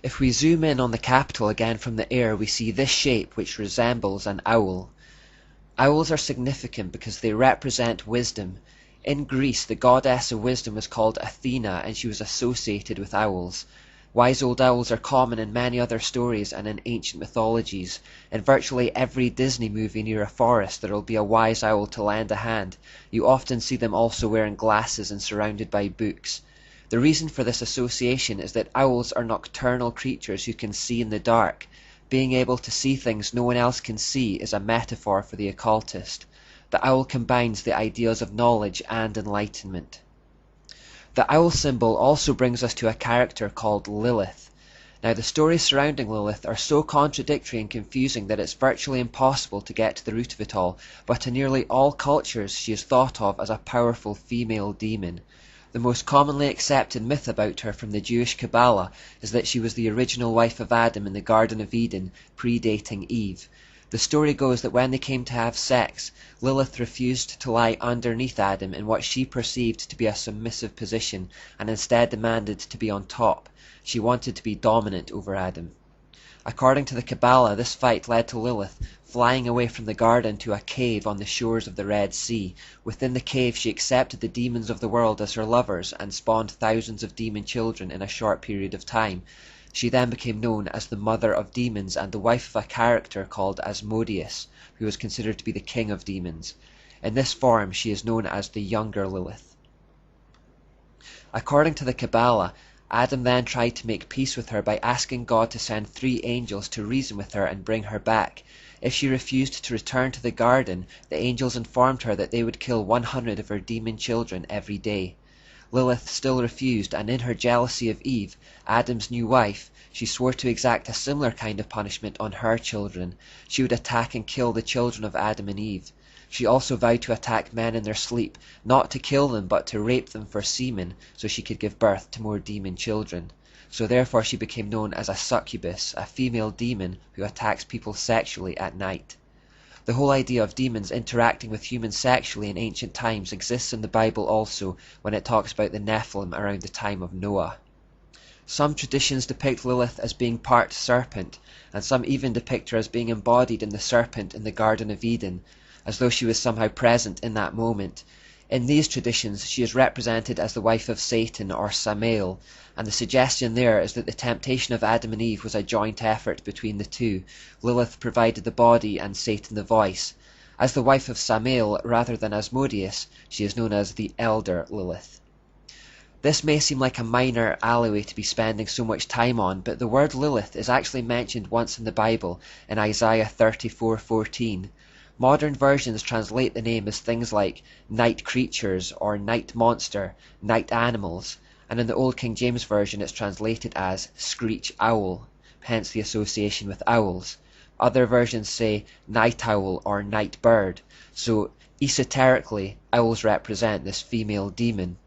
If we zoom in on the capital again from the air, we see this shape which resembles an owl. Owls are significant because they represent wisdom. In Greece, the goddess of wisdom was called Athena, and she was associated with owls. Wise old owls are common in many other stories and in ancient mythologies. In virtually every Disney movie near a forest there will be a wise owl to lend a hand. You often see them also wearing glasses and surrounded by books. The reason for this association is that owls are nocturnal creatures who can see in the dark. Being able to see things no one else can see is a metaphor for the occultist. The owl combines the ideas of knowledge and enlightenment. The owl symbol also brings us to a character called Lilith. Now, the stories surrounding Lilith are so contradictory and confusing that it's virtually impossible to get to the root of it all, but in nearly all cultures she is thought of as a powerful female demon. The most commonly accepted myth about her from the Jewish Kabbalah is that she was the original wife of Adam in the Garden of Eden, predating Eve. The story goes that when they came to have sex, Lilith refused to lie underneath Adam in what she perceived to be a submissive position, and instead demanded to be on top. She wanted to be dominant over Adam. According to the Kabbalah, this fight led to Lilith flying away from the garden to a cave on the shores of the Red Sea. Within the cave she accepted the demons of the world as her lovers and spawned thousands of demon children in a short period of time. She then became known as the Mother of Demons and the wife of a character called Asmodeus, who was considered to be the king of demons. In this form she is known as the Younger Lilith. According to the Kabbalah, Adam then tried to make peace with her by asking God to send 3 angels to reason with her and bring her back. If she refused to return to the garden, the angels informed her that they would kill 100 of her demon children every day. Lilith still refused, and in her jealousy of Eve, Adam's new wife, she swore to exact a similar kind of punishment on her children. She would attack and kill the children of Adam and Eve. She also vowed to attack men in their sleep, not to kill them but to rape them for semen, so she could give birth to more demon children. So therefore she became known as a succubus, a female demon who attacks people sexually at night. The whole idea of demons interacting with humans sexually in ancient times exists in the Bible also, when it talks about the Nephilim around the time of Noah. Some traditions depict Lilith as being part serpent, and some even depict her as being embodied in the serpent in the Garden of Eden, as though she was somehow present in that moment. In these traditions, she is represented as the wife of Satan or Samael, and the suggestion there is that the temptation of Adam and Eve was a joint effort between the two. Lilith provided the body and Satan the voice. As the wife of Samael rather than Asmodeus, she is known as the Elder Lilith. This may seem like a minor alleyway to be spending so much time on, but the word Lilith is actually mentioned once in the Bible, in Isaiah 34:14. Modern versions translate the name as things like night creatures or night monster, night animals, and in the Old King James Version it's translated as screech owl, hence the association with owls. Other versions say night owl or night bird, so esoterically owls represent this female demon.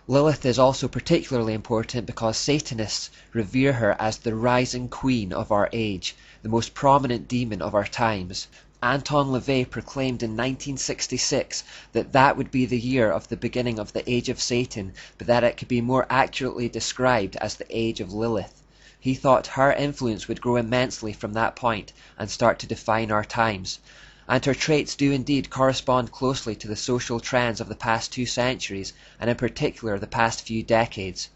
Lilith is also particularly important because Satanists revere her as the rising queen of our age, the most prominent demon of our times. Anton LaVey proclaimed in 1966 that that would be the year of the beginning of the Age of Satan, but that it could be more accurately described as the Age of Lilith. He thought her influence would grow immensely from that point and start to define our times. And her traits do indeed correspond closely to the social trends of the past 2 centuries, and in particular the past few decades.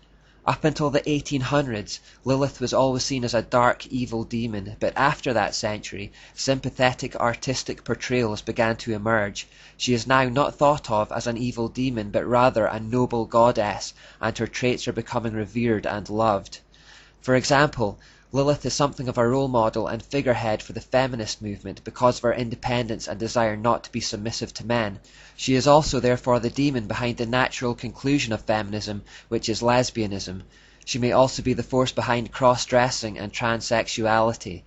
Up until the 1800s, Lilith was always seen as a dark, evil demon, but after that century, sympathetic artistic portrayals began to emerge. She is now not thought of as an evil demon, but rather a noble goddess, and her traits are becoming revered and loved. For example, Lilith is something of a role model and figurehead for the feminist movement because of her independence and desire not to be submissive to men. She is also therefore the demon behind the natural conclusion of feminism, which is lesbianism. She may also be the force behind cross-dressing and transsexuality.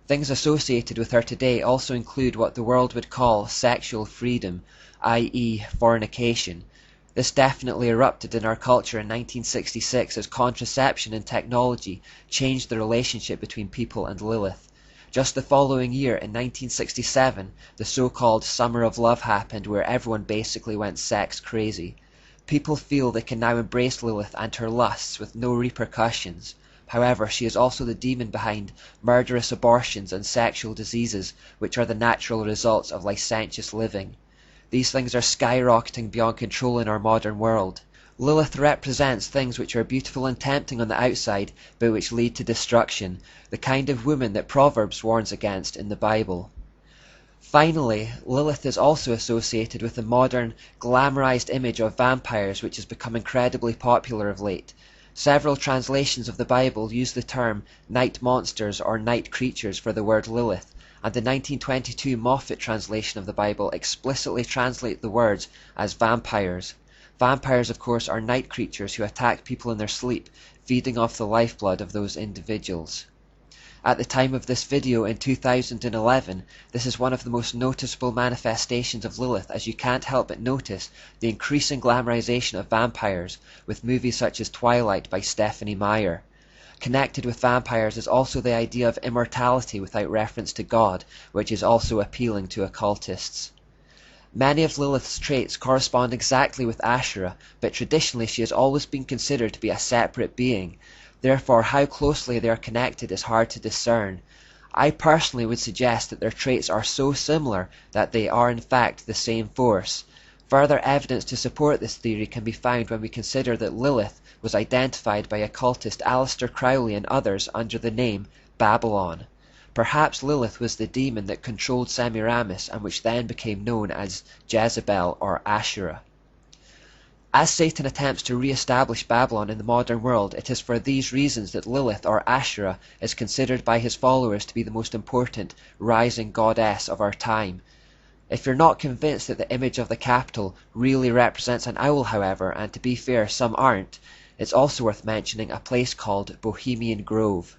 Things associated with her today also include what the world would call sexual freedom, i.e. fornication. This definitely erupted in our culture in 1966 as contraception and technology changed the relationship between people and Lilith. Just the following year, in 1967, the so-called Summer of Love happened, where everyone basically went sex crazy. People feel they can now embrace Lilith and her lusts with no repercussions. However, she is also the demon behind murderous abortions and sexual diseases, which are the natural results of licentious living. These things are skyrocketing beyond control in our modern world. Lilith represents things which are beautiful and tempting on the outside, but which lead to destruction, the kind of woman that Proverbs warns against in the Bible. Finally, Lilith is also associated with the modern, glamorized image of vampires which has become incredibly popular of late. Several translations of the Bible use the term night monsters or night creatures for the word Lilith, and the 1922 Moffat translation of the Bible explicitly translate the words as vampires. Vampires, of course, are night creatures who attack people in their sleep, feeding off the lifeblood of those individuals. At the time of this video in 2011, this is one of the most noticeable manifestations of Lilith, as you can't help but notice the increasing glamorization of vampires with movies such as Twilight by Stephenie Meyer. Connected with vampires is also the idea of immortality without reference to God, which is also appealing to occultists. Many of Lilith's traits correspond exactly with Asherah, but traditionally she has always been considered to be a separate being. Therefore, how closely they are connected is hard to discern. I personally would suggest that their traits are so similar that they are in fact the same force. Further evidence to support this theory can be found when we consider that Lilith was identified by occultist Aleister Crowley and others under the name Babylon. Perhaps Lilith was the demon that controlled Semiramis and which then became known as Jezebel or Asherah. As Satan attempts to re-establish Babylon in the modern world, it is for these reasons that Lilith or Asherah is considered by his followers to be the most important rising goddess of our time. If you're not convinced that the image of the capital really represents an owl, however, and to be fair, some aren't, it's also worth mentioning a place called Bohemian Grove.